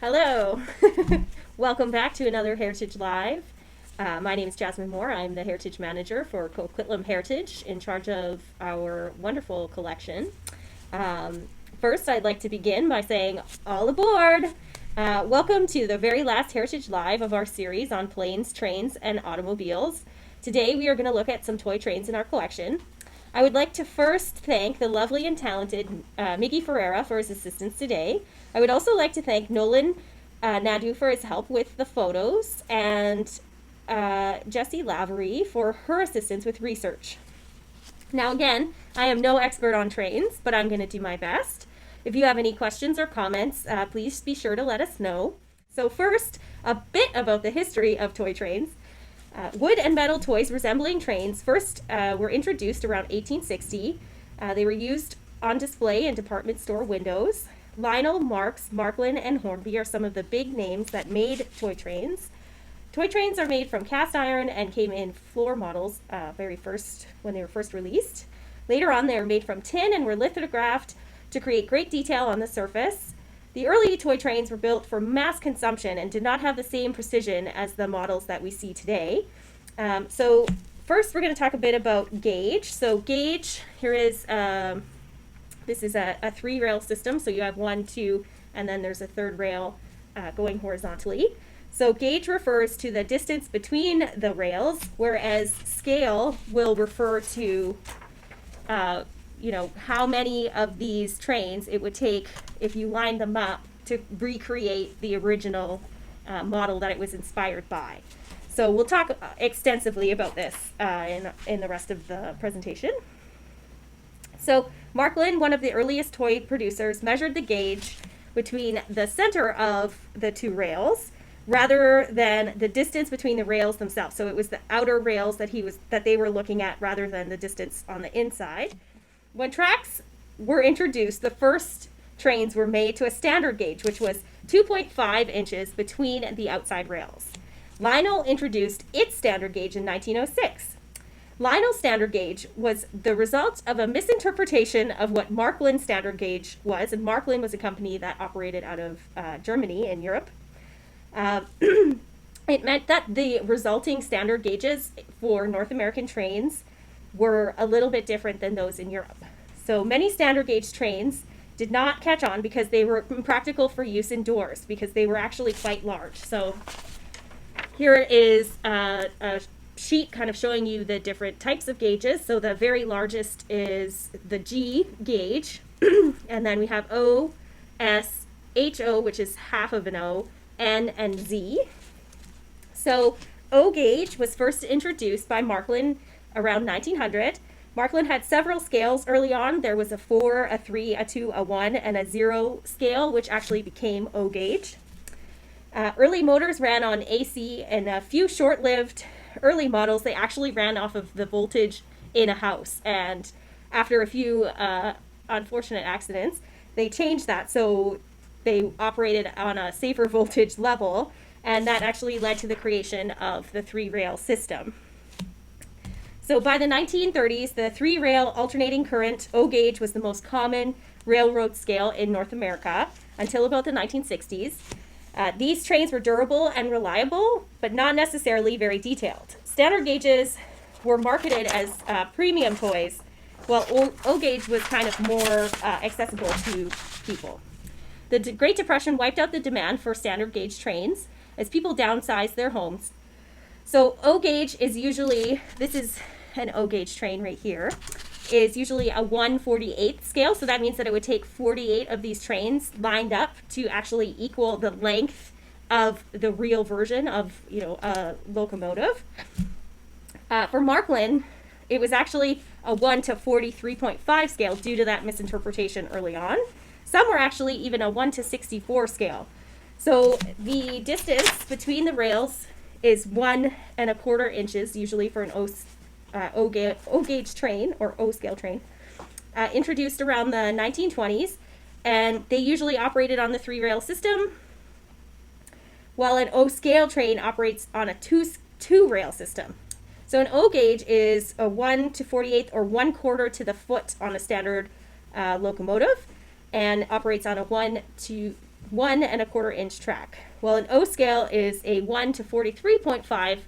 Hello. Welcome back to another Heritage Live. My name is Jasmine Moore. I'm the Heritage Manager for Coquitlam Heritage, in charge of our wonderful collection. Um, First, I'd like to begin by saying, all aboard! Welcome to the very last Heritage Live of our series on planes, trains, and automobiles. Today, we are going to look at some toy trains in our collection. I would like to first thank the lovely and talented Miggy Ferreira for his assistance today. I would also like to thank Nolan Nadu for his help with the photos, and Jessie Lavery for her assistance with research. Now, again, I am no expert on trains, but I'm going to do my best. If you have any questions or comments, please be sure to let us know. So, first, a bit about the history of toy trains. Wood and metal toys resembling trains first were introduced around 1860. They were used on display in department store windows. Lionel, Marx, Marklin, and Hornby are some of the big names that made toy trains. Toy trains are made from cast iron and came in floor models very first when they were first released. Later on, they were made from tin and were lithographed to create great detail on the surface. The early toy trains were built for mass consumption and did not have the same precision as the models that we see today. So first we're going to talk a bit about gauge. So gauge, here is, this is a three rail system. So you have one, two, and then there's a third rail going horizontally. So gauge refers to the distance between the rails, whereas scale will refer to how many of these trains it would take if you lined them up to recreate the original model that it was inspired by. So we'll talk extensively about this in the rest of the presentation. So Marklin, one of the earliest toy producers, measured the gauge between the center of the two rails rather than the distance between the rails themselves. So it was the outer rails that they were looking at rather than the distance on the inside. When tracks were introduced, the first trains were made to a standard gauge, which was 2.5 inches between the outside rails. Lionel introduced its standard gauge in 1906. Lionel's standard gauge was the result of a misinterpretation of what Marklin's standard gauge was, and Marklin was a company that operated out of Germany in Europe. It meant that the resulting standard gauges for North American trains were a little bit different than those in Europe. So many standard gauge trains did not catch on because they were impractical for use indoors because they were actually quite large. So here is a sheet kind of showing you the different types of gauges. So the very largest is the G gauge, and then we have O, S, HO, which is half of an O, N, and Z. So O gauge was first introduced by Marklin around 1900. Marklin had several scales early on. There was a 4, a 3, a 2, a 1, and a 0 scale, which actually became O gauge. Early motors ran on AC, and a few short-lived early models, they actually ran off of the voltage in a house. And after a few unfortunate accidents, they changed that. So they operated on a safer voltage level, and that actually led to the creation of the three-rail system. So by the 1930s, the three-rail alternating current O gauge was the most common railroad scale in North America until about the 1960s. These trains were durable and reliable, but not necessarily very detailed. Standard gauges were marketed as premium toys, while O gauge was kind of more accessible to people. The Great Depression wiped out the demand for standard gauge trains as people downsized their homes. So O gauge is usually, this is an O gauge train right here, is usually a 1/48th scale. So that means that it would take 48 of these trains lined up to actually equal the length of the real version of, a locomotive. For Marklin, it was actually a 1/43.5 scale due to that misinterpretation early on. Some were actually even a 1/64 scale. So the distance between the rails is 1¼ inches, usually for an O gauge train or O scale train, introduced around the 1920s, and they usually operated on the three rail system, while an O scale train operates on a two rail system. So an O gauge is a 1/48 or 1/4 to the foot on a standard locomotive, and operates on a 1¼ inch track. Well, an O scale is a 1 to 43.5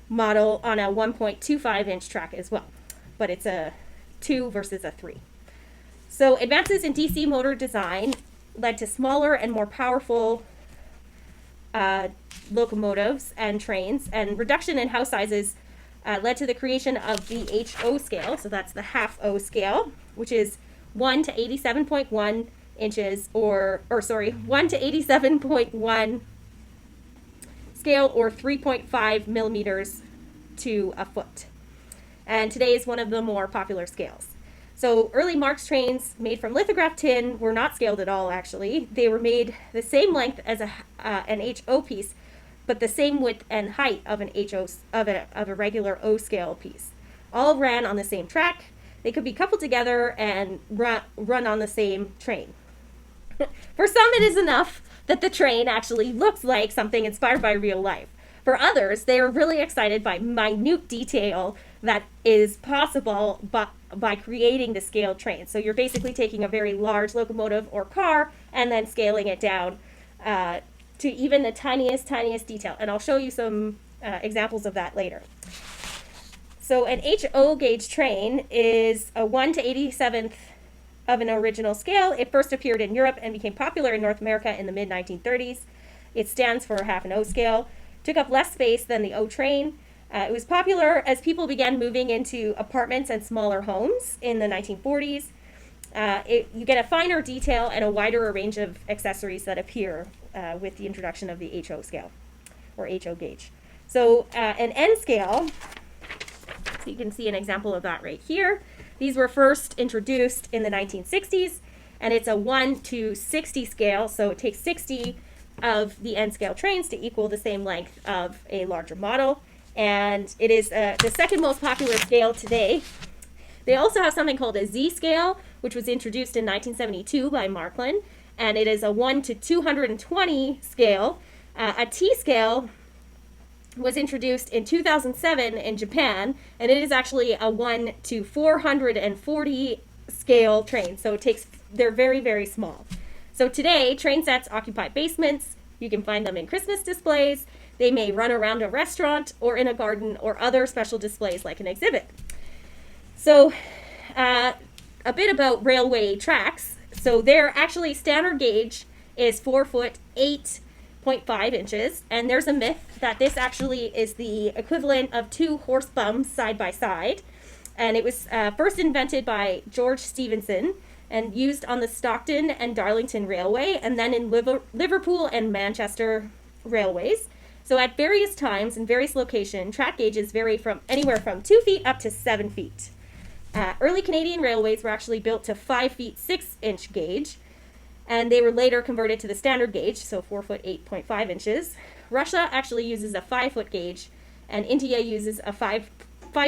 model on a 1.25 inch track as well, but it's a 2 versus a 3. So advances in DC motor design led to smaller and more powerful locomotives and trains, and reduction in house sizes led to the creation of the HO scale. So that's the half O scale, which is 1 to 87.1 inches, or 1 to 87.1 scale, or 3.5 millimeters to a foot. And today is one of the more popular scales. So early Marx trains made from lithographed tin were not scaled at all, actually. They were made the same length as an HO piece, but the same width and height of a regular O scale piece. All ran on the same track. They could be coupled together and run on the same train. For some, it is enough that the train actually looks like something inspired by real life. For others, they are really excited by minute detail that is possible by creating the scaled train. So you're basically taking a very large locomotive or car and then scaling it down to even the tiniest detail. And I'll show you some examples of that later. So an HO gauge train is a 1 to 87th of an original scale. It first appeared in Europe and became popular in North America in the mid-1930s. It stands for half an O scale. Took up less space than the O train. It was popular as people began moving into apartments and smaller homes in the 1940s. You get a finer detail and a wider range of accessories that appear with the introduction of the HO scale, or HO gauge. So an N scale, so you can see an example of that right here. These were first introduced in the 1960s, and it's a 1 to 60 scale, so it takes 60 of the N scale trains to equal the same length of a larger model, and it is the second most popular scale today. They also have something called a Z scale, which was introduced in 1972 by Markland, and it is a 1 to 220 scale. A T scale was introduced in 2007 in Japan, and it is actually a 1 to 440 scale train. So they're very, very small. So today, train sets occupy basements. You can find them in Christmas displays. They may run around a restaurant or in a garden or other special displays like an exhibit. So a bit about railway tracks. So they're actually standard gauge is 4 foot 8.5 inches, and there's a myth that this actually is the equivalent of 2 horse bums side by side, and it was first invented by George Stephenson and used on the Stockton and Darlington Railway, and then in Liverpool and Manchester railways. So at various times in various locations, track gauges vary from anywhere from 2 feet up to 7 feet. Early Canadian railways were actually built to 5 feet 6 inch gauge, and they were later converted to the standard gauge, so 4 foot 8.5 inches. Russia actually uses a 5 foot gauge, and India uses a 5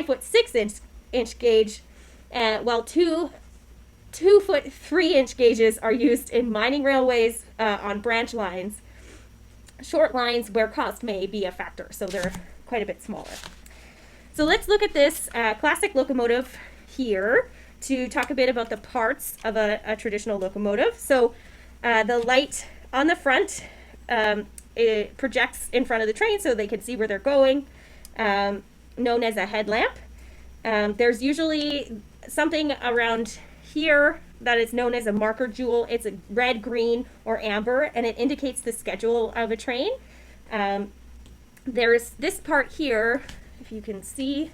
foot 6 inch gauge, while 2 foot 3 inch gauges are used in mining railways on branch lines, short lines where cost may be a factor, so they're quite a bit smaller. So let's look at this classic locomotive here to talk a bit about the parts of a traditional locomotive. So the light on the front, it projects in front of the train so they can see where they're going, known as a headlamp. There's usually something around here that is known as a marker jewel. It's a red, green, or amber, and it indicates the schedule of a train. There's this part here, if you can see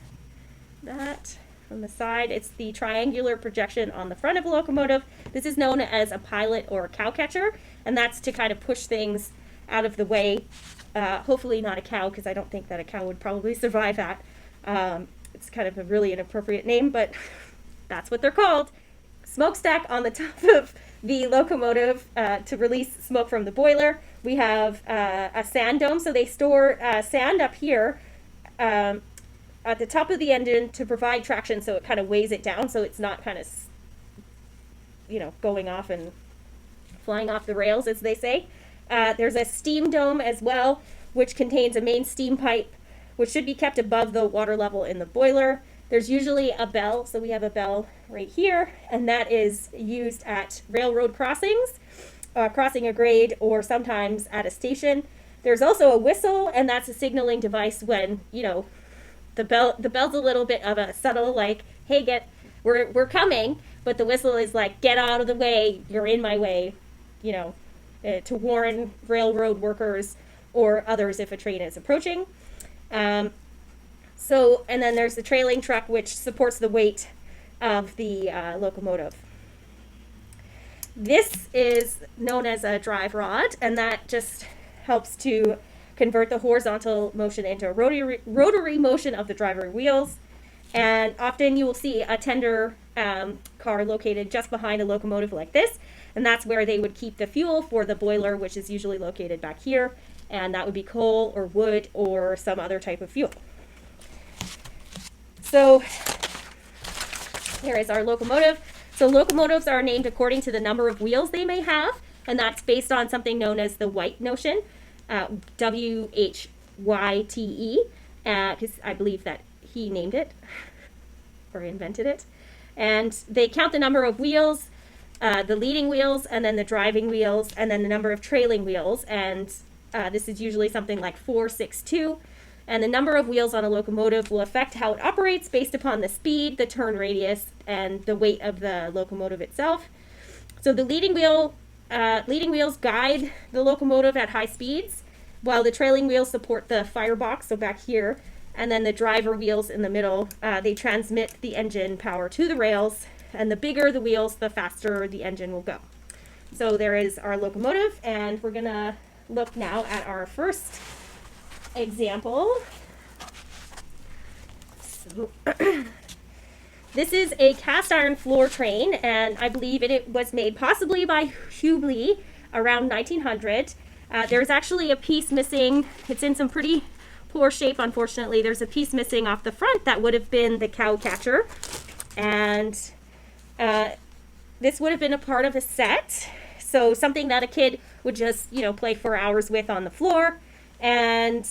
that from the side. It's the triangular projection on the front of a locomotive. This is known as a pilot or a cow catcher, and that's to kind of push things out of the way. Hopefully not a cow, because I don't think that a cow would probably survive that. It's kind of a really inappropriate name, but that's what they're called. Smokestack on the top of the locomotive to release smoke from the boiler. We have a sand dome, so they store sand up here at the top of the engine to provide traction, so it kind of weighs it down, so it's not kind of, going off and flying off the rails, as they say. There's a steam dome as well, which contains a main steam pipe, which should be kept above the water level in the boiler. There's usually a bell, so we have a bell right here, and that is used at railroad crossings. crossing a grade or sometimes at a station. There's also a whistle, and that's a signaling device when, you know, the bell's a little bit of a subtle, like, hey, we're coming, but the whistle is like, get out of the way, you're in my way, you know, to warn railroad workers or others if a train is approaching. And then there's the trailing truck, which supports the weight of the locomotive. This is known as a drive rod, and that just helps to convert the horizontal motion into a rotary motion of the driver wheels. And often you will see a tender car located just behind a locomotive like this, and that's where they would keep the fuel for the boiler, which is usually located back here, and that would be coal or wood or some other type of fuel. So here is our locomotive. So locomotives are named according to the number of wheels they may have, and that's based on something known as the White notion, WHYTE, because I believe that he named it or invented it. And they count the number of wheels, the leading wheels, and then the driving wheels, and then the number of trailing wheels. And this is usually something like 462. And the number of wheels on a locomotive will affect how it operates based upon the speed, the turn radius, and the weight of the locomotive itself. So the leading wheels guide the locomotive at high speeds, while the trailing wheels support the firebox, so back here, and then the driver wheels in the middle, they transmit the engine power to the rails, and the bigger the wheels, the faster the engine will go. So there is our locomotive, and we're gonna look now at our first example. So this is a cast iron floor train, and I believe it was made possibly by Hubley around 1900. There's actually a piece missing. It's in some pretty poor shape, unfortunately. There's a piece missing off the front that would have been the cow catcher, and this would have been a part of a set. So something that a kid would just, you know, play for hours with on the floor. And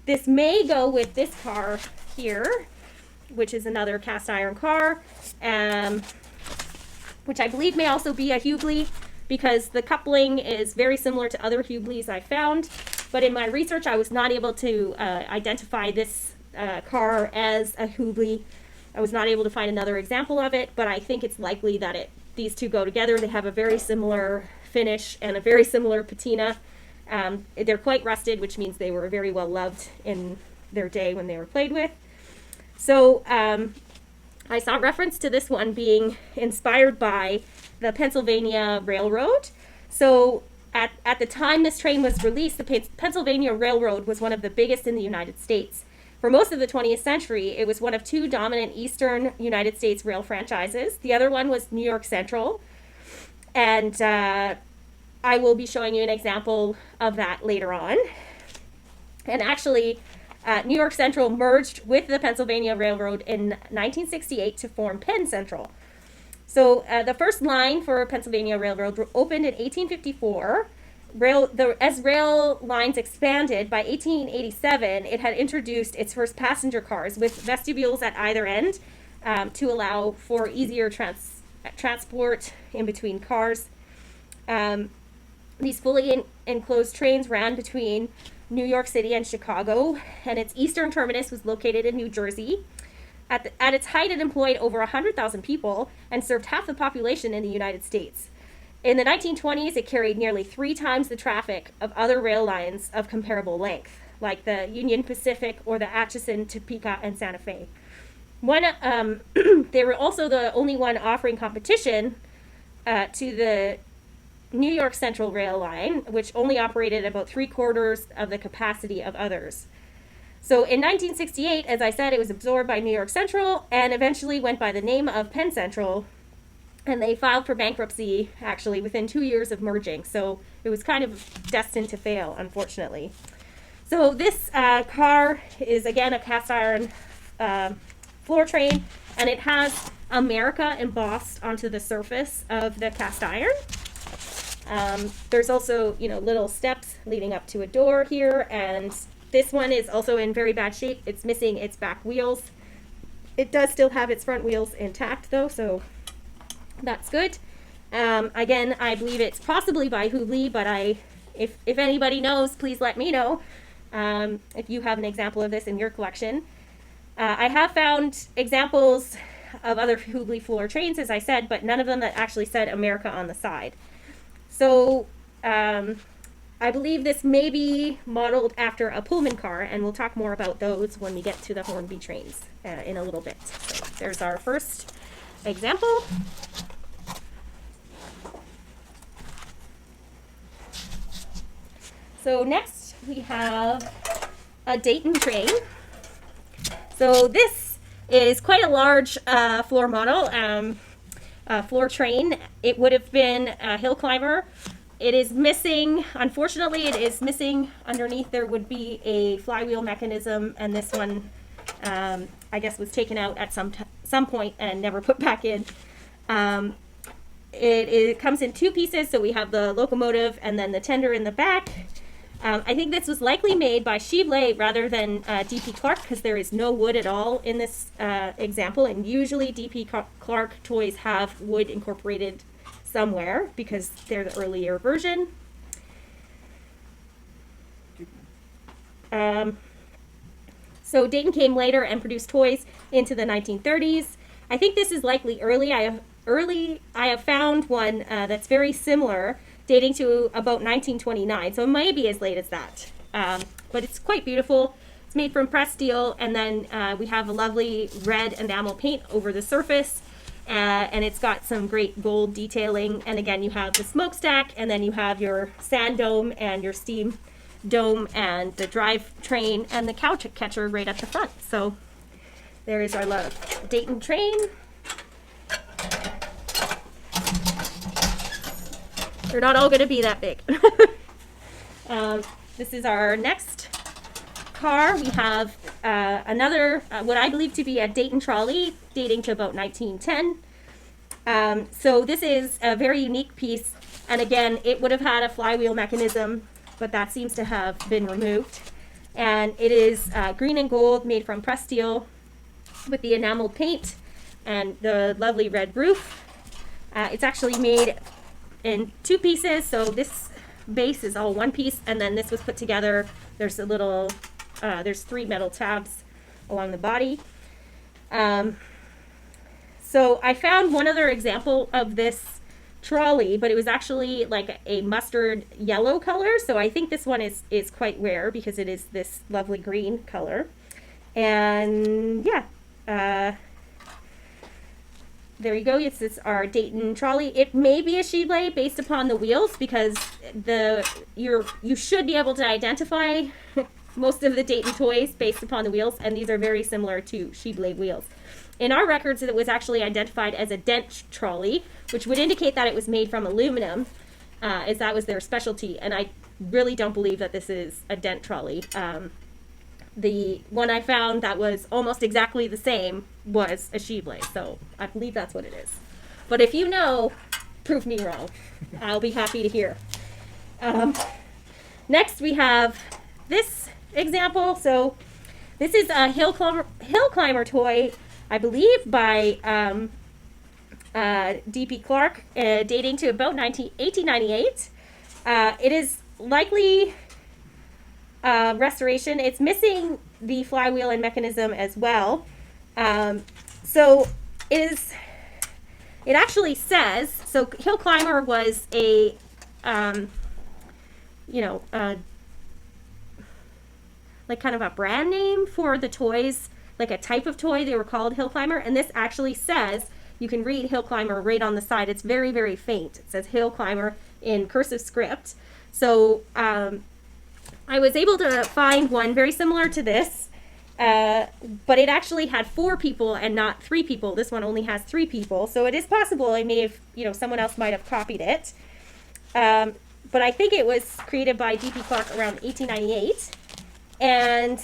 this may go with this car here, which is another cast iron car, which I believe may also be a Hubley, because the coupling is very similar to other Hubleys I found. But in my research, I was not able to identify this car as a Hubley. I was not able to find another example of it, but I think it's likely that these two go together. They have a very similar finish and a very similar patina. They're quite rusted, which means they were very well loved in their day when they were played with. So I saw reference to this one being inspired by the Pennsylvania Railroad. So at the time this train was released, the Pennsylvania Railroad was one of the biggest in the United States. For most of the 20th century, it was one of two dominant eastern United States rail franchises. The other one was New York Central, and I will be showing you an example of that later on. And actually, New York Central merged with the Pennsylvania Railroad in 1968 to form Penn Central. So the first line for Pennsylvania Railroad opened in 1854. As rail lines expanded, by 1887, it had introduced its first passenger cars with vestibules at either end to allow for easier transport in between cars. These fully enclosed trains ran between New York City and Chicago, and its eastern terminus was located in New Jersey. At its height, it employed over 100,000 people and served half the population in the United States. In the 1920s, it carried nearly 3 times the traffic of other rail lines of comparable length, like the Union Pacific or the Atchison, Topeka, and Santa Fe. They were also the only one offering competition to the New York Central Rail Line, which only operated about 3/4 of the capacity of others. So in 1968, as I said, it was absorbed by New York Central and eventually went by the name of Penn Central, and they filed for bankruptcy actually within 2 years of merging. So it was kind of destined to fail, unfortunately. So this car is again a cast iron floor train, and it has America embossed onto the surface of the cast iron. There's also, little steps leading up to a door here, and this one is also in very bad shape. It's missing its back wheels. It does still have its front wheels intact though, so that's good. Again, I believe it's possibly by Hubley, but if anybody knows, please let me know if you have an example of this in your collection. I have found examples of other Hubley floor trains, as I said, but none of them that actually said America on the side. So I believe this may be modeled after a Pullman car, and we'll talk more about those when we get to the Hornby trains in a little bit. So there's our first example. So next we have a Dayton train. So this is quite a large floor model, floor train. It would have been a hill climber. It is missing, unfortunately, it is missing underneath. There would be a flywheel mechanism, and this one, I guess, was taken out at some point and never put back in. It comes in two pieces, so we have the locomotive and then the tender in the back. I think this was likely made by Chevrolet rather than D.P. Clark, because there is no wood at all in this example, and usually D.P. Clark toys have wood incorporated somewhere because they're the earlier version. So Dayton came later and produced toys into the 1930s. I think this is likely early. I have found one that's very similar, dating to about 1929, so it may be as late as that. But it's quite beautiful. It's made from pressed steel, and then we have a lovely red enamel paint over the surface. And it's got some great gold detailing. And again, you have the smokestack, and then you have your sand dome and your steam dome and the drive train and the cow catcher right at the front. So there is our Dayton train. They're not all going to be that big. This is our next car. We have another, what I believe to be a Dayton trolley, dating to about 1910. So this is a very unique piece, and again, it would have had a flywheel mechanism, but that seems to have been removed. And it is green and gold, made from pressed steel with the enameled paint and the lovely red roof. It's actually made in two pieces, so this base is all one piece, and then this was put together. There's a little there's three metal tabs along the body. So I found one other example of this trolley, but it was actually like a mustard yellow color. So I think this one is quite rare because it is this lovely green color. And yeah, there you go. This is our Dayton trolley. It may be a Chevrolet based upon the wheels, because you should be able to identify most of the Dayton toys based upon the wheels, and these are very similar to Chevrolet wheels. In our records, it was actually identified as a Dent trolley, which would indicate that it was made from aluminum, as that was their specialty. And I really don't believe that this is a Dent trolley. The one I found that was almost exactly the same was a Chevrolet, so I believe that's what it is. But if you know, prove me wrong. I'll be happy to hear. Next, we have this example. So this is a hill climber toy, I believe, by D.P. Clark, dating to about 1898. It is likely restoration. It's missing the flywheel and mechanism as well. So it actually says, so hill climber was a like kind of a brand name for the toys, like a type of toy. They were called hill climber, and this actually says, you can read hill climber right on the side. It's very, very faint. It says hill climber in cursive script. So I was able to find one very similar to this, but it actually had 4 people and not 3 people. This one only has 3 people, so it is possible I may have, someone else might have copied it. But I think it was created by D.P. Clark around 1898. And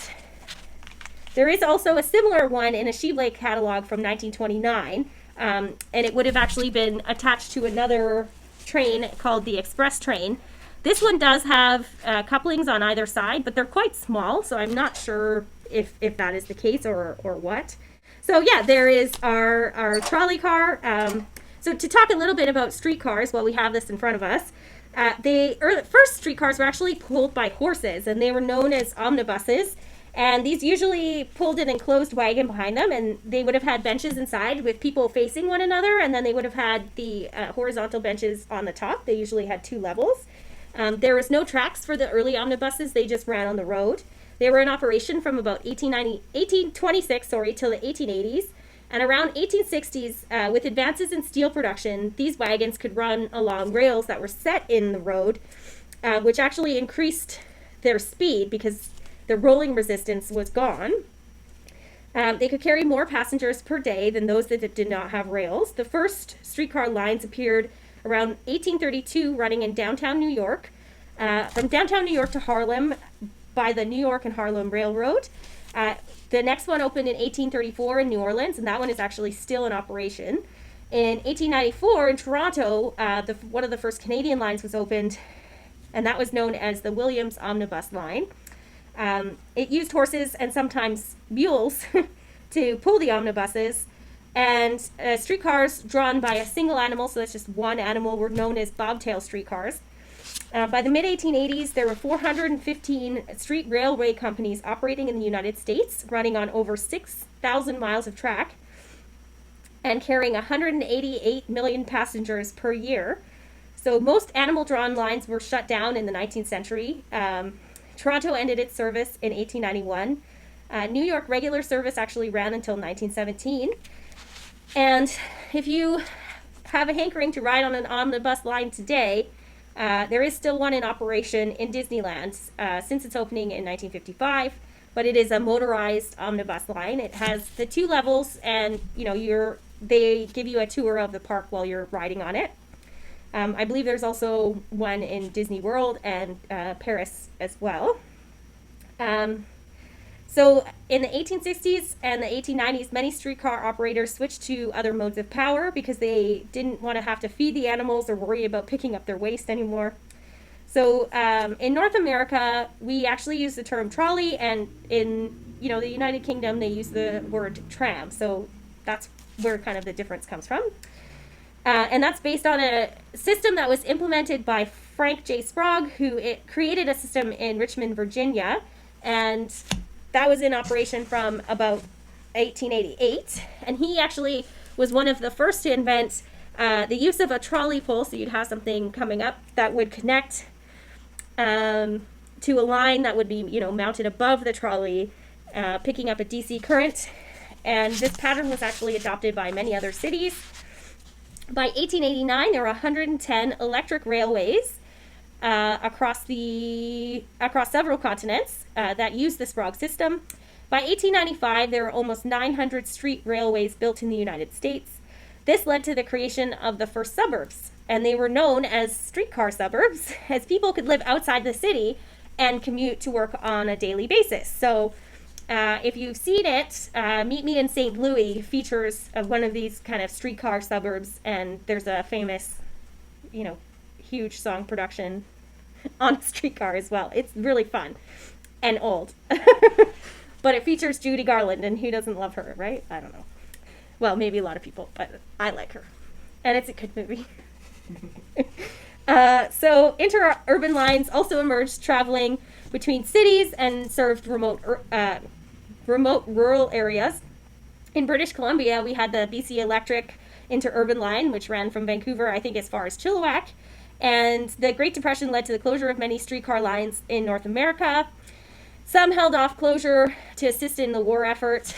there is also a similar one in a Chevrolet catalog from 1929. And it would have actually been attached to another train called the Express train. This one does have couplings on either side, but they're quite small, so I'm not sure if that is the case or what. So yeah, there is our trolley car. So So to talk a little bit about streetcars while we have this in front of us, the first streetcars were actually pulled by horses, and they were known as omnibuses. And these usually pulled an enclosed wagon behind them, and they would have had benches inside with people facing one another, and then they would have had the horizontal benches on the top. They usually had 2 levels. There was no tracks for the early omnibuses. They just ran on the road. They were in operation from about 1826 till the 1880s. And around 1860s, with advances in steel production, these wagons could run along rails that were set in the road, which actually increased their speed because the rolling resistance was gone. They could carry more passengers per day than those that did not have rails. The first streetcar lines appeared around 1832, running in downtown New York, from downtown New York to Harlem by the New York and Harlem Railroad. The next one opened in 1834 in New Orleans, and that one is actually still in operation. In 1894 in Toronto, one of the first Canadian lines was opened, and that was known as the Williams Omnibus Line. It used horses and sometimes mules to pull the omnibuses, and streetcars drawn by a single animal, so that's just one animal, were known as bobtail streetcars. By the mid-1880s, there were 415 street railway companies operating in the United States, running on over 6,000 miles of track and carrying 188 million passengers per year. So most animal-drawn lines were shut down in the 19th century. Toronto ended its service in 1891. New York regular service actually ran until 1917. And if you have a hankering to ride on an omnibus line today, there is still one in operation in Disneyland since its opening in 1955, but it is a motorized omnibus line. It has the 2 levels, and they give you a tour of the park while you're riding on it. I believe there's also one in Disney World and Paris as well. So in the 1860s and the 1890s, many streetcar operators switched to other modes of power because they didn't want to have to feed the animals or worry about picking up their waste anymore. So in North America, we actually use the term trolley, and in the United Kingdom, they use the word tram. So that's where kind of the difference comes from. And that's based on a system that was implemented by Frank J. Sprague, who created a system in Richmond, Virginia, and that was in operation from about 1888. And he actually was one of the first to invent the use of a trolley pole, so you'd have something coming up that would connect to a line that would be, mounted above the trolley, picking up a DC current. And this pattern was actually adopted by many other cities. By 1889, there were 110 electric railways across several continents that used the Sprague system. By 1895, there were almost 900 street railways built in the United States. This led to the creation of the first suburbs, and they were known as streetcar suburbs, as people could live outside the city and commute to work on a daily basis. So if you've seen it, Meet Me in St. Louis features one of these kind of streetcar suburbs, and there's a famous, huge song production on a streetcar as well. It's really fun and old. But it features Judy Garland, and who doesn't love her, right? I don't know. Well, maybe a lot of people, but I like her. And it's a good movie. So interurban lines also emerged, traveling between cities and served remote rural areas. In British Columbia, we had the BC Electric interurban line, which ran from Vancouver, I think, as far as Chilliwack. And the Great Depression led to the closure of many streetcar lines in North America. Some held off closure to assist in the war effort,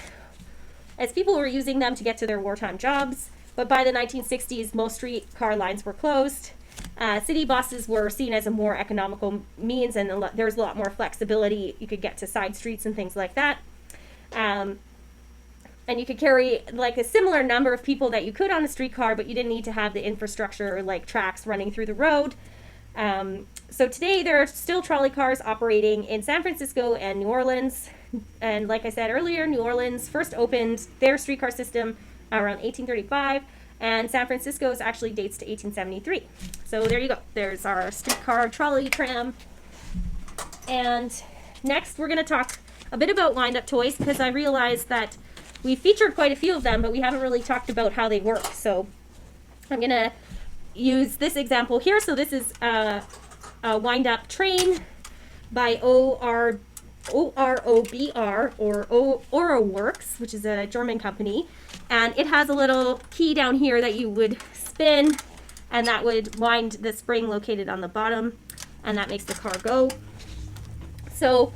as people were using them to get to their wartime jobs. But by the 1960s, most streetcar lines were closed. City buses were seen as a more economical means, and there was a lot more flexibility. You could get to side streets and things like that. And you could carry like a similar number of people that you could on a streetcar, but you didn't need to have the infrastructure like tracks running through the road. So today there are still trolley cars operating in San Francisco and New Orleans. And like I said earlier, New Orleans first opened their streetcar system around 1835, and San Francisco's actually dates to 1873. So there you go. There's our streetcar trolley tram. And next we're going to talk a bit about wind-up toys, because I realized that we featured quite a few of them, but we haven't really talked about how they work. So I'm going to use this example here. So this is a wind-up train by OROBR or Oro Works, which is a German company. And it has a little key down here that you would spin, and that would wind the spring located on the bottom, and that makes the car go. So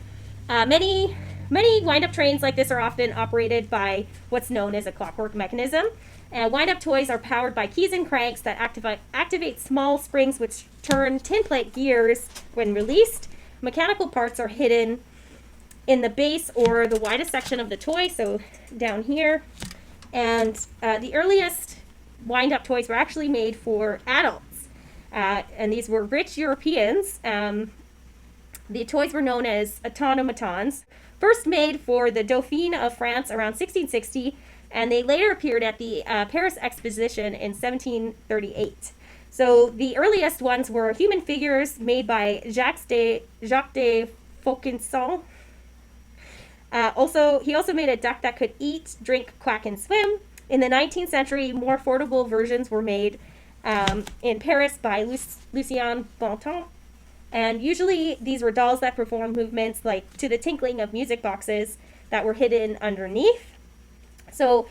many wind-up trains like this are often operated by what's known as a clockwork mechanism. Wind-up toys are powered by keys and cranks that activate small springs which turn tin plate gears when released. Mechanical parts are hidden in the base or the widest section of the toy, so down here. And the earliest wind-up toys were actually made for adults. And these were rich Europeans. The toys were known as automatons, first made for the Dauphin of France around 1660, and they later appeared at the Paris Exposition in 1738. So the earliest ones were human figures made by Jacques de Vaucanson. He also made a duck that could eat, drink, quack, and swim. In the 19th century, more affordable versions were made in Paris by Lucien Bontemps. And usually these were dolls that performed movements like to the tinkling of music boxes that were hidden underneath. So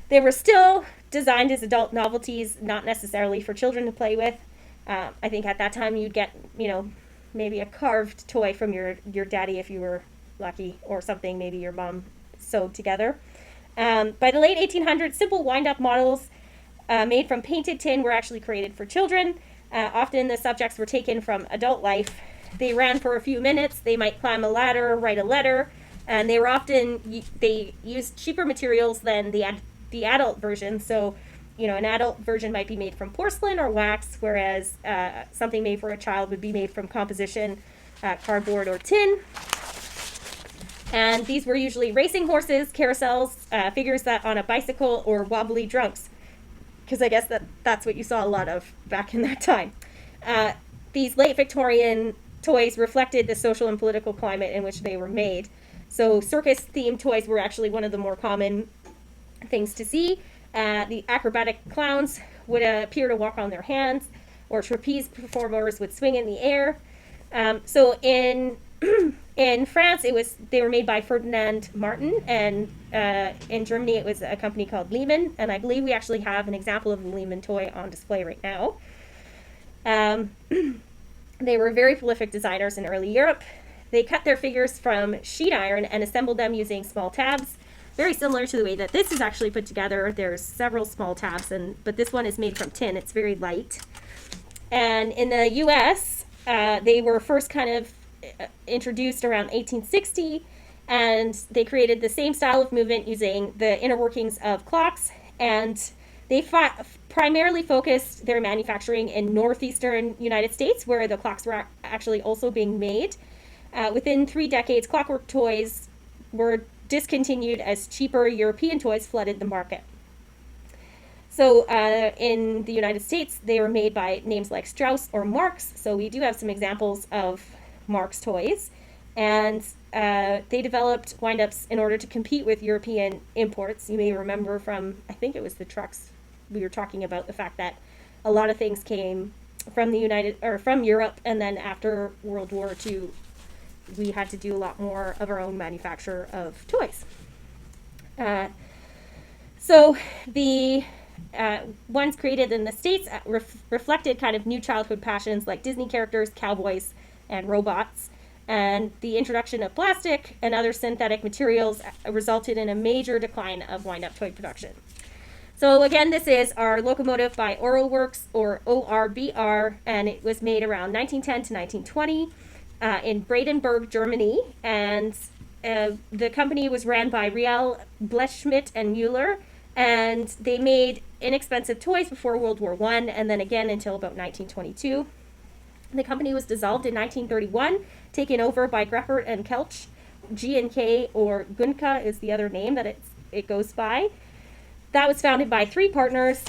they were still designed as adult novelties, not necessarily for children to play with. I think at that time you'd get, maybe a carved toy from your daddy if you were lucky, or something maybe your mom sewed together. By the late 1800s, simple wind-up models made from painted tin were actually created for children. Often the subjects were taken from adult life. They ran for a few minutes. They might climb a ladder, write a letter, and they used cheaper materials than the adult version. So, an adult version might be made from porcelain or wax, whereas something made for a child would be made from composition, cardboard, or tin. And these were usually racing horses, carousels, figures that on a bicycle, or wobbly drunks, because I guess that's what you saw a lot of back in that time. These late Victorian toys reflected the social and political climate in which they were made. So circus-themed toys were actually one of the more common things to see. The acrobatic clowns would appear to walk on their hands, or trapeze performers would swing in the air. So in France, they were made by Ferdinand Martin, and in Germany it was a company called Lehmann, and I believe we actually have an example of the Lehmann toy on display right now. They were very prolific designers in early Europe. They cut their figures from sheet iron and assembled them using small tabs, very similar to the way that this is actually put together. There's several small tabs, but this one is made from tin. It's very light. And in the US, they were first kind of introduced around 1860, and they created the same style of movement using the inner workings of clocks, and they primarily focused their manufacturing in northeastern United States, where the clocks were actually also being made. Within 3 decades, clockwork toys were discontinued as cheaper European toys flooded the market. So in the United States, they were made by names like Strauss or Marx. So we do have some examples of Marx toys. And they developed wind-ups in order to compete with European imports. You may remember from, I think it was the trucks, we were talking about the fact that a lot of things came from from Europe, and then after World War II, we had to do a lot more of our own manufacture of toys. So the ones created in the States reflected kind of new childhood passions like Disney characters, cowboys, and robots. And the introduction of plastic and other synthetic materials resulted in a major decline of wind-up toy production. So again, this is our locomotive by Oro Works, or ORBR, and it was made around 1910 to 1920 in Brandenburg, Germany. And the company was ran by Riel, Blechschmidt, and Mueller, and they made inexpensive toys before World War I, and then again until about 1922. The company was dissolved in 1931, taken over by Greffert and Kelch. G&K, or Gunka, is the other name that it goes by. That was founded by 3 partners.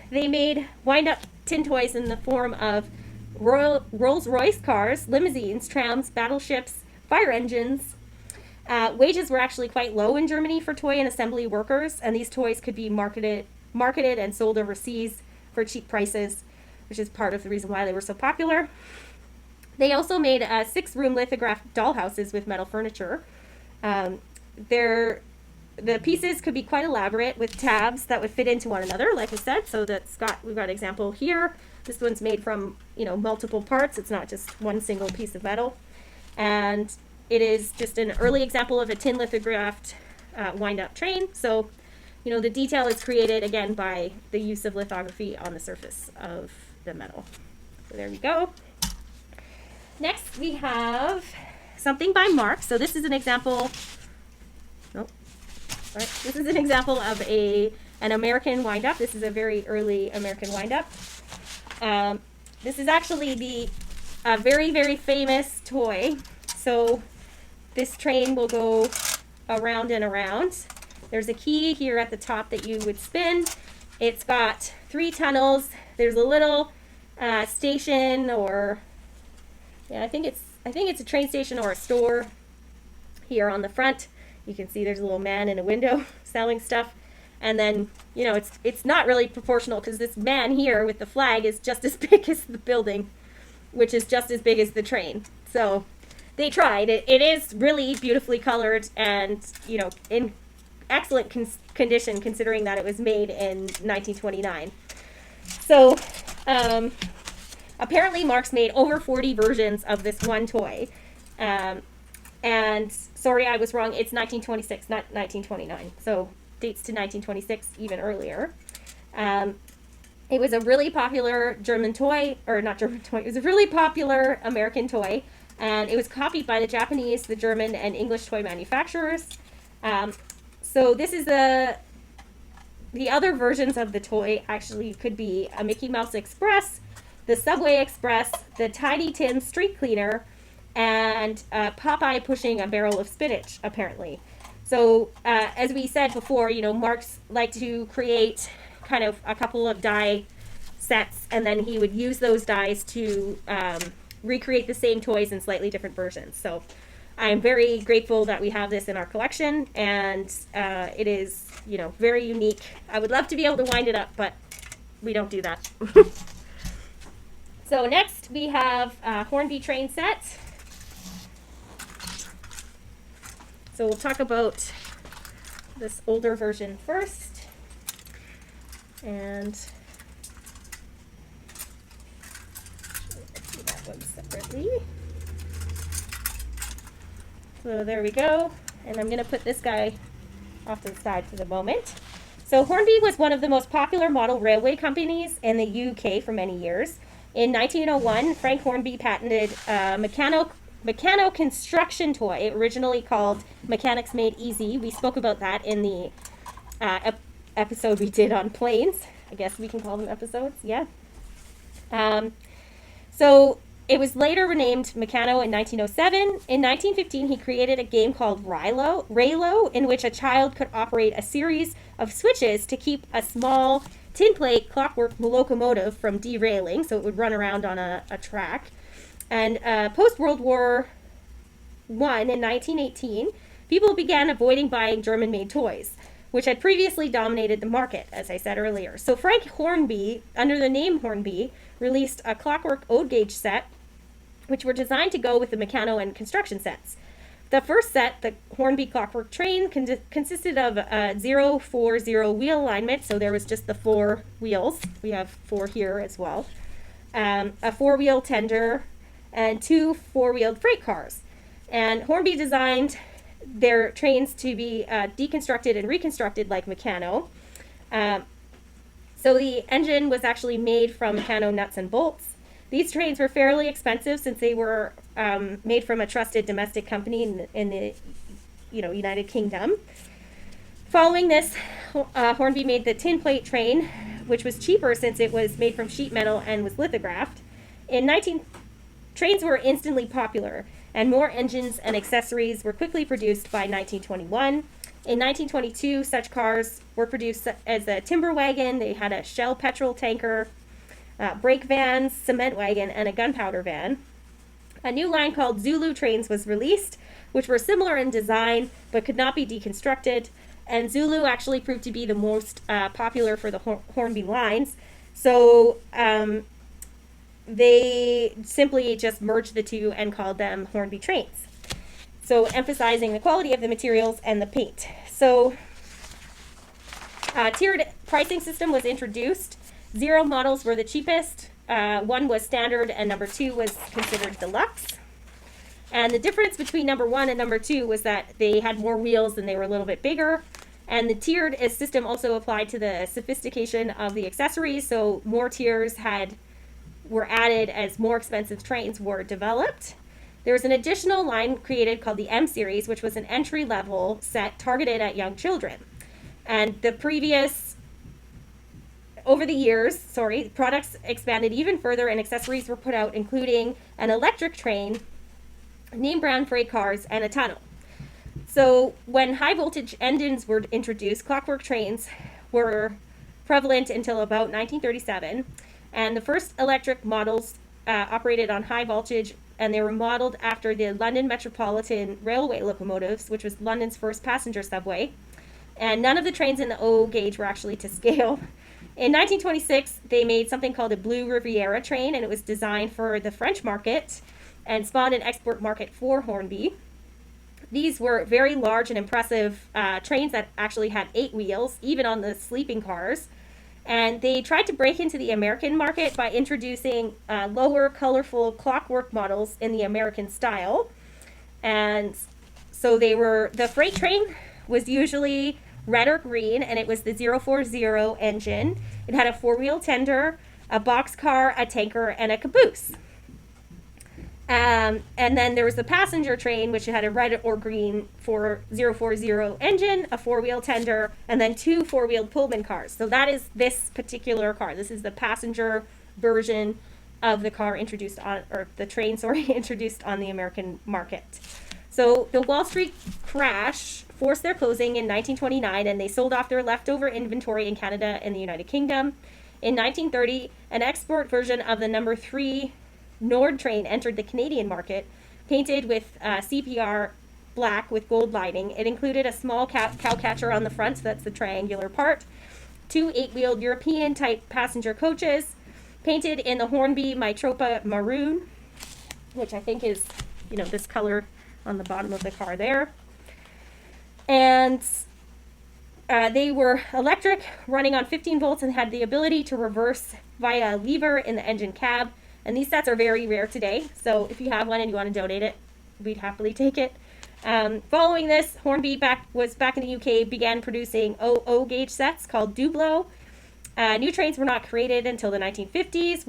They made wind-up tin toys in the form of Rolls-Royce cars, limousines, trams, battleships, fire engines. Wages were actually quite low in Germany for toy and assembly workers, and these toys could be marketed and sold overseas for cheap prices, which is part of the reason why they were so popular. They also made 6-room lithographed dollhouses with metal furniture. The pieces could be quite elaborate with tabs that would fit into one another, like I said. So we've got an example here. This one's made from, multiple parts. It's not just one single piece of metal. And it is just an early example of a tin lithographed wind-up train. So, the detail is created, again, by the use of lithography on the surface of the metal. So there we go. Next, we have something by Marx. So this is an example. This is an example of an American wind-up. This is a very early American wind-up. This is actually a very, very famous toy. So this train will go around and around. There's a key here at the top that you would spin. It's got 3 tunnels. There's a little station, or I think it's a train station or a store here on the front. You can see there's a little man in a window selling stuff. And then, it's not really proportional because this man here with the flag is just as big as the building, which is just as big as the train. So they tried. It is really beautifully colored and, in excellent condition considering that it was made in 1929. So apparently Marx made over 40 versions of this one toy. And sorry, I was wrong. It's 1926, not 1929. So dates to 1926, even earlier. It was a really popular German toy, or not German toy. It was a really popular American toy, and it was copied by the Japanese, the German, and English toy manufacturers. So this is the other versions of the toy actually could be a Mickey Mouse Express, the Subway Express, the Tiny Tim Street Cleaner, and Popeye pushing a barrel of spinach, apparently. So, as we said before, Marx liked to create kind of a couple of die sets, and then he would use those dies to recreate the same toys in slightly different versions. So, I'm very grateful that we have this in our collection, and it is, very unique. I would love to be able to wind it up, but we don't do that. So, next we have Hornby train set. So we'll talk about this older version first. And let's do that one separately. So there we go. And I'm going to put this guy off to the side for the moment. So Hornby was one of the most popular model railway companies in the UK for many years. In 1901, Frank Hornby patented Meccano construction toy, originally called Mechanics Made Easy. We spoke about that in the episode we did on planes. I guess we can call them episodes, yeah. So it was later renamed Meccano in 1907. In 1915, he created a game called Raylo, in which a child could operate a series of switches to keep a small tin plate clockwork locomotive from derailing, so it would run around on a track. And post-World War I in 1918, people began avoiding buying German-made toys, which had previously dominated the market, as I said earlier. So Frank Hornby, under the name Hornby, released a clockwork ode gauge set, which were designed to go with the Meccano and construction sets. The first set, the Hornby clockwork train, consisted of a 0-4-0 wheel alignment, so there was just the 4 wheels. We have 4 here as well. A 4-wheel tender, and 2 4-wheeled freight cars. And Hornby designed their trains to be deconstructed and reconstructed like Meccano. So the engine was actually made from Meccano nuts and bolts. These trains were fairly expensive since they were made from a trusted domestic company in the United Kingdom. Following this, Hornby made the tin plate train, which was cheaper since it was made from sheet metal and was lithographed. Trains were instantly popular, and more engines and accessories were quickly produced by 1921. In 1922, such cars were produced as a timber wagon. They had a Shell petrol tanker, brake vans, cement wagon, and a gunpowder van. A new line called Zulu trains was released, which were similar in design but could not be deconstructed. And Zulu actually proved to be the most popular for the Hornby lines. So they simply just merged the two and called them Hornby trains. So emphasizing the quality of the materials and the paint. So tiered pricing system was introduced. 0 models were the cheapest. 1 was standard and number 2 was considered deluxe. And the difference between number 1 and number 2 was that they had more wheels and they were a little bit bigger. And the tiered system also applied to the sophistication of the accessories. So more tiers were added as more expensive trains were developed. There was an additional line created called the M Series, which was an entry-level set targeted at young children. And over the years, products expanded even further and accessories were put out, including an electric train, name brand freight cars, and a tunnel. So when high voltage engines were introduced, clockwork trains were prevalent until about 1937. And the first electric models operated on high voltage, and they were modeled after the London Metropolitan Railway locomotives, which was London's first passenger subway. And none of the trains in the O gauge were actually to scale. In 1926, they made something called a Blue Riviera train, and it was designed for the French market and spawned an export market for Hornby. These were very large and impressive trains that actually had 8 wheels, even on the sleeping cars. And they tried to break into the American market by introducing lower, colorful clockwork models in the American style. And so the freight train was usually red or green, and it was the 040 engine. It had a 4-wheel tender, a boxcar, a tanker, and a caboose. And then there was the passenger train, which had a red or green 040 engine, a 4-wheel tender, and then 2 4-wheeled Pullman cars. So that is this particular car. This is the passenger version of the car introduced on the American market. So the Wall Street crash forced their closing in 1929, and they sold off their leftover inventory in Canada and the United Kingdom. In 1930, an export version of the number 3 Nord train entered the Canadian market, painted with CPR black with gold lining. It included a small cowcatcher on the front, so that's the triangular part, 2 8-wheeled European-type passenger coaches, painted in the Hornby Mitropa maroon, which I think is, this color on the bottom of the car there. And they were electric, running on 15 volts, and had the ability to reverse via a lever in the engine cab. And these sets are very rare today, so if you have one and you want to donate it, we'd happily take it. Following this, Hornby was back in the UK, began producing O gauge sets called Dublo. New trains were not created until the 1950s,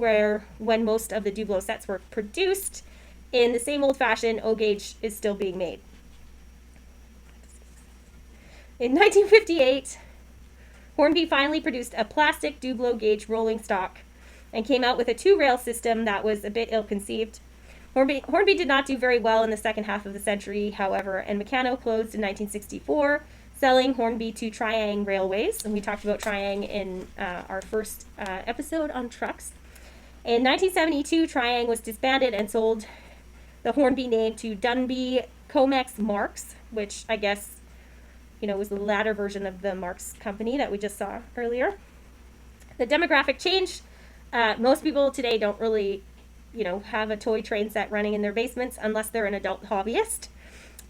when most of the Dublo sets were produced. In the same old fashion, O gauge is still being made. In 1958, Hornby finally produced a plastic Dublo gauge rolling stock and came out with a 2-rail system that was a bit ill-conceived. Hornby did not do very well in the second half of the century, however, and Meccano closed in 1964, selling Hornby to Triang Railways, and we talked about Triang in our first episode on trucks. In 1972, Triang was disbanded and sold the Hornby name to Dunby Comex Marks, which I guess, was the latter version of the Marks company that we just saw earlier. The demographic changed. Most people today don't really, have a toy train set running in their basements unless they're an adult hobbyist.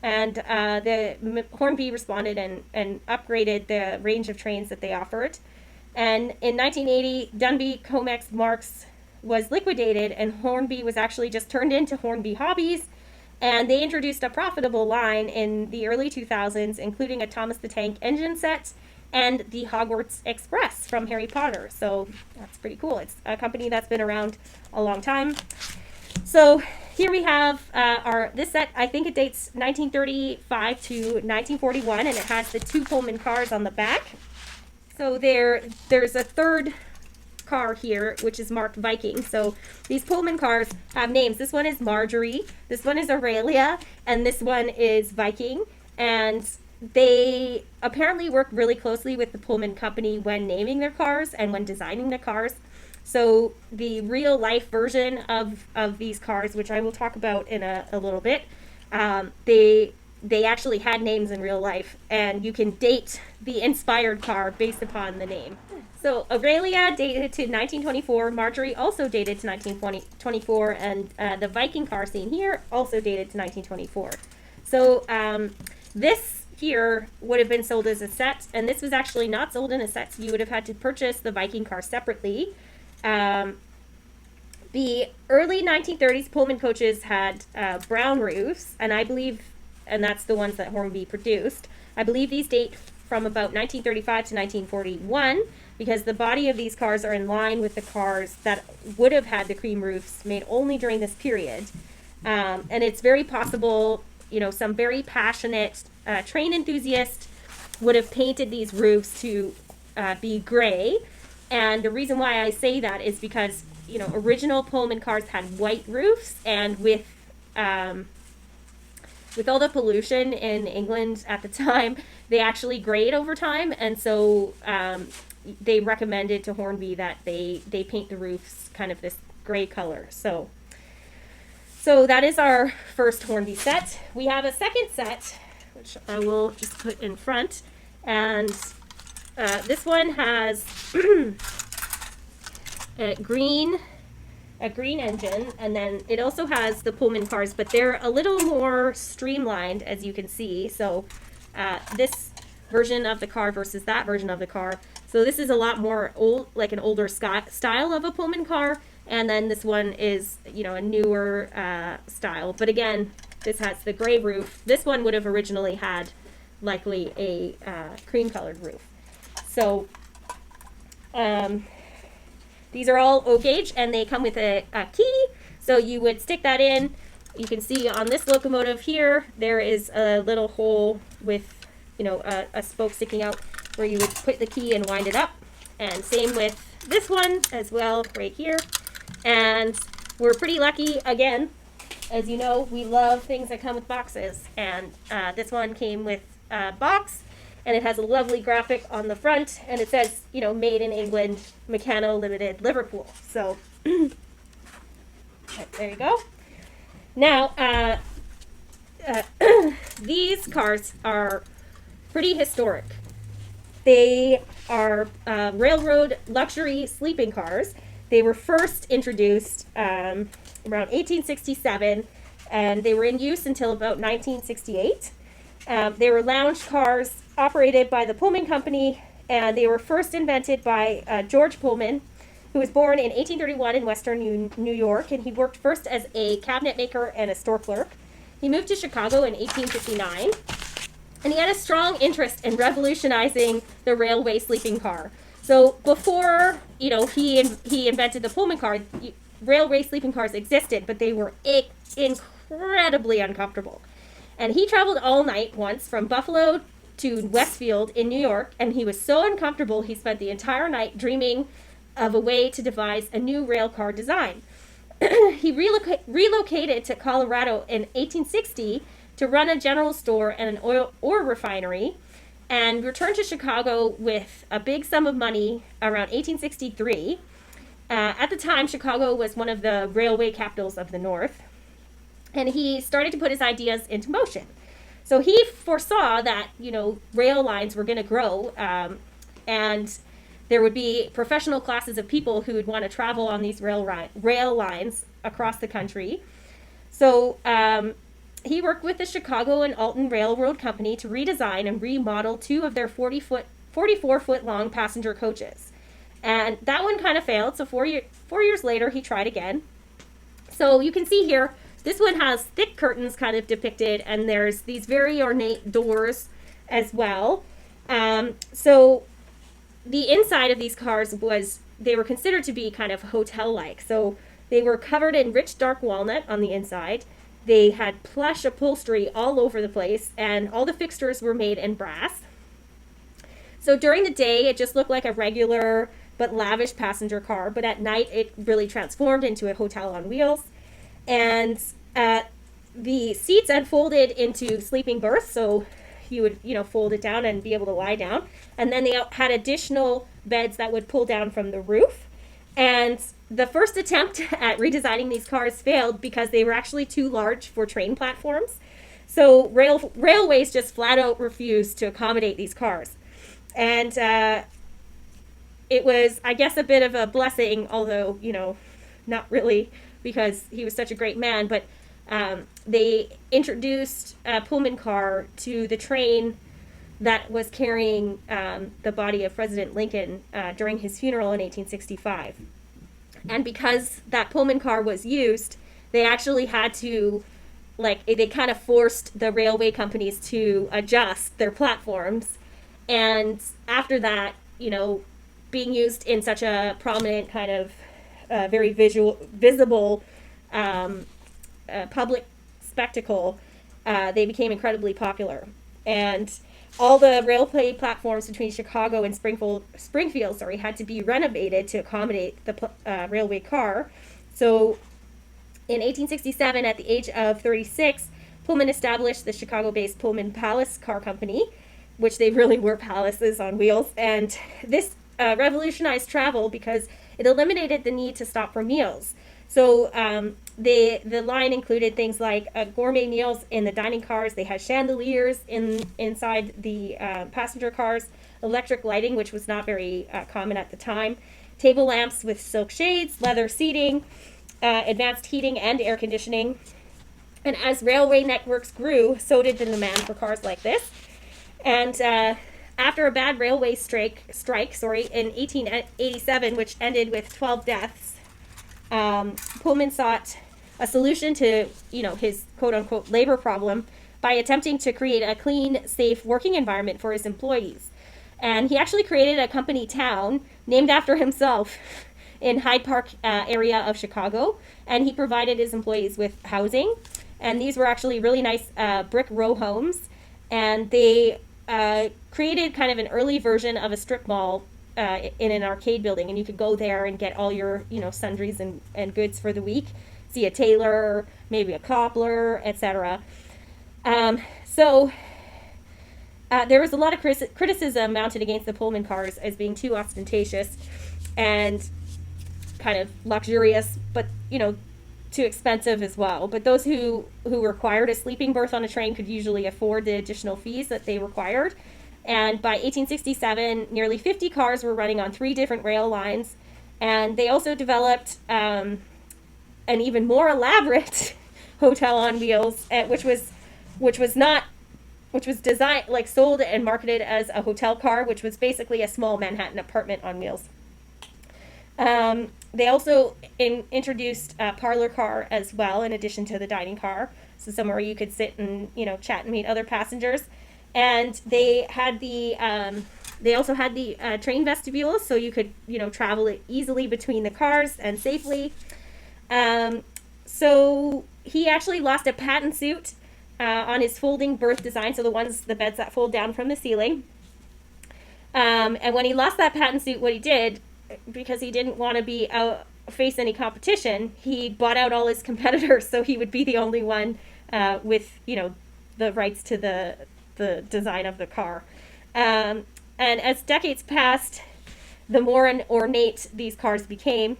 And the Hornby responded and upgraded the range of trains that they offered. And in 1980, Dunby Comex Marks was liquidated, and Hornby was actually just turned into Hornby Hobbies. And they introduced a profitable line in the early 2000s, including a Thomas the Tank engine set and the Hogwarts Express from Harry Potter. So that's pretty cool. It's a company that's been around a long time. So here we have this set. I think it dates 1935 to 1941, and it has the 2 Pullman cars on the back. So there's a third car here, which is marked Viking. So these Pullman cars have names. This one is Marjorie, this one is Aurelia, and this one is Viking. And they apparently work really closely with the Pullman company when naming their cars and when designing the cars. So the real life version of these cars, which I will talk about in a little bit, they actually had names in real life, and you can date the inspired car based upon the name. So Aurelia dated to 1924. Marjorie also dated to 1924, and the Viking car seen here also dated to 1924. So this here would have been sold as a set, and this was actually not sold in a set. So you would have had to purchase the Viking car separately. The early 1930s Pullman coaches had brown roofs, and I believe, and that's the ones that Hornby produced. I believe these date from about 1935 to 1941, because the body of these cars are in line with the cars that would have had the cream roofs made only during this period. And it's very possible, you know, some very passionate train enthusiast would have painted these roofs to be gray. And the reason why I say that is because, you know, original Pullman cars had white roofs, and with all the pollution in England at the time, they actually grayed over time, and so they recommended to Hornby that they paint the roofs kind of this gray color. So that is our first Hornby set. We have a second set, which I will just put in front, and this one has a green engine, and then it also has the Pullman cars, but they're a little more streamlined, as you can see. So this version of the car versus that version of the car. So this is a lot more old, like an older style of a Pullman car, and then this one is, you know, a newer style. But again, this has the gray roof. This one would have originally had likely a cream colored roof. So these are all O-gauge, and they come with a key, so you would stick that in. You can see on this locomotive here, there is a little hole with, you know, a spoke sticking out where you would put the key and wind it up. And same with this one as well, right here. And we're pretty lucky, again, as you know, we love things that come with boxes. And this one came with a box, and it has a lovely graphic on the front, and it says, you know, made in England, Meccano Limited, Liverpool. So there you go. Now, these cars are pretty historic. They are railroad luxury sleeping cars. They were first introduced around 1867, and they were in use until about 1968. They were lounge cars operated by the Pullman Company, and they were first invented by George Pullman, who was born in 1831 in Western New York, and he worked first as a cabinet maker and a store clerk. He moved to Chicago in 1859, and he had a strong interest in revolutionizing the railway sleeping car. So before, you know, he invented the Pullman car, railway sleeping cars existed, but they were incredibly uncomfortable. And he traveled all night once from Buffalo to Westfield in New York, and he was so uncomfortable he spent the entire night dreaming of a way to devise a new rail car design. He relocated to Colorado in 1860 to run a general store and an ore refinery, and returned to Chicago with a big sum of money around 1863. At the time, Chicago was one of the railway capitals of the North, and he started to put his ideas into motion. So he foresaw that, you know, rail lines were going to grow, and there would be professional classes of people who would want to travel on these rail lines across the country. So he worked with the Chicago and Alton Railroad Company to redesign and remodel two of their 44-foot long passenger coaches. And that one kind of failed, so 4 years later he tried again. So you can see here, this one has thick curtains kind of depicted, and there's these very ornate doors as well. So the inside of these cars they were considered to be kind of hotel-like. So they were covered in rich dark walnut on the inside. They had plush upholstery all over the place, and all the fixtures were made in brass. So during the day, it just looked like a regular but lavish passenger car, but at night it really transformed into a hotel on wheels. And the seats unfolded into sleeping berths, so you would, you know, fold it down and be able to lie down. And then they had additional beds that would pull down from the roof. And the first attempt at redesigning these cars failed because they were actually too large for train platforms. So railways just flat out refused to accommodate these cars. And it was, I guess, a bit of a blessing, although, not really, because he was such a great man. But they introduced a Pullman car to the train that was carrying the body of President Lincoln during his funeral in 1865. And because that Pullman car was used, they actually had to, they kind of forced the railway companies to adjust their platforms. And after that, being used in such a prominent kind of very visible public spectacle, they became incredibly popular. And all the railway platforms between Chicago and Springfield, had to be renovated to accommodate the railway car. So in 1867, at the age of 36, Pullman established the Chicago-based Pullman Palace Car Company, which they really were palaces on wheels. And this revolutionized travel because it eliminated the need to stop for meals. So the line included things like gourmet meals in the dining cars. They had chandeliers inside the passenger cars, electric lighting, which was not very common at the time, table lamps with silk shades, leather seating, advanced heating and air conditioning. And as railway networks grew, so did the demand for cars like this. And after a bad railway strike in 1887, which ended with 12 deaths, Pullman sought a solution to, his quote-unquote labor problem by attempting to create a clean, safe working environment for his employees. And he actually created a company town named after himself in Hyde Park area of Chicago, and he provided his employees with housing. And these were actually really nice brick row homes, and they created kind of an early version of a strip mall in an arcade building, and you could go there and get all your sundries and goods for the week, see a tailor, maybe a cobbler, etc. So there was a lot of criticism mounted against the Pullman cars as being too ostentatious and kind of luxurious, but too expensive as well. But those who required a sleeping berth on a train could usually afford the additional fees that they required. And by 1867, nearly 50 cars were running on 3 different rail lines. And they also developed an even more elaborate hotel on wheels, which was designed, sold and marketed as a hotel car, which was basically a small Manhattan apartment on wheels. They also introduced a parlor car as well, in addition to the dining car. So somewhere you could sit and, chat and meet other passengers. And they had they also had the train vestibule, so you could, travel it easily between the cars and safely. So he actually lost a patent suit on his folding berth design, so the beds that fold down from the ceiling. And when he lost that patent suit, what he did, because he didn't want to face any competition, he bought out all his competitors, so he would be the only one with, the rights to the design of the car. And as decades passed, the more ornate these cars became.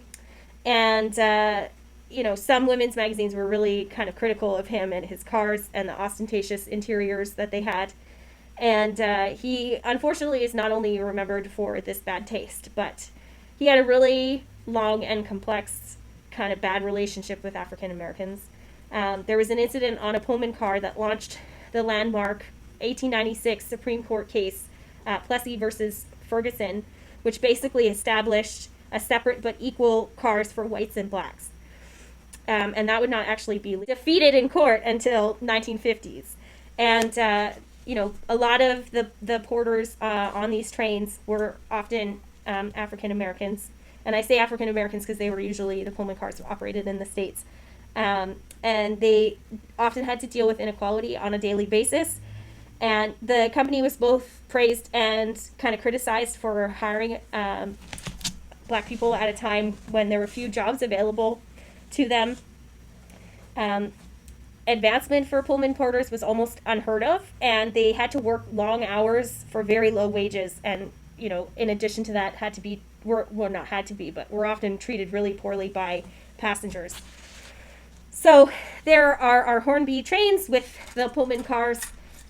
And, some women's magazines were really kind of critical of him and his cars and the ostentatious interiors that they had. And he, unfortunately, is not only remembered for this bad taste, but he had a really long and complex kind of bad relationship with African Americans. There was an incident on a Pullman car that launched the landmark 1896 Supreme Court case, Plessy versus Ferguson, which basically established a separate but equal cars for whites and blacks. And that would not actually be defeated in court until 1950s. And, a lot of the porters on these trains were often African Americans. And I say African Americans because they were usually, the Pullman cars operated in the States. And they often had to deal with inequality on a daily basis. And the company was both praised and kind of criticized for hiring black people at a time when there were few jobs available to them. Advancement for Pullman porters was almost unheard of, and they had to work long hours for very low wages. And, in addition to that, were often treated really poorly by passengers. So there are our Hornby trains with the Pullman cars.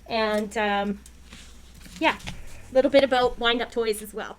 And, a little bit about wind-up toys as well.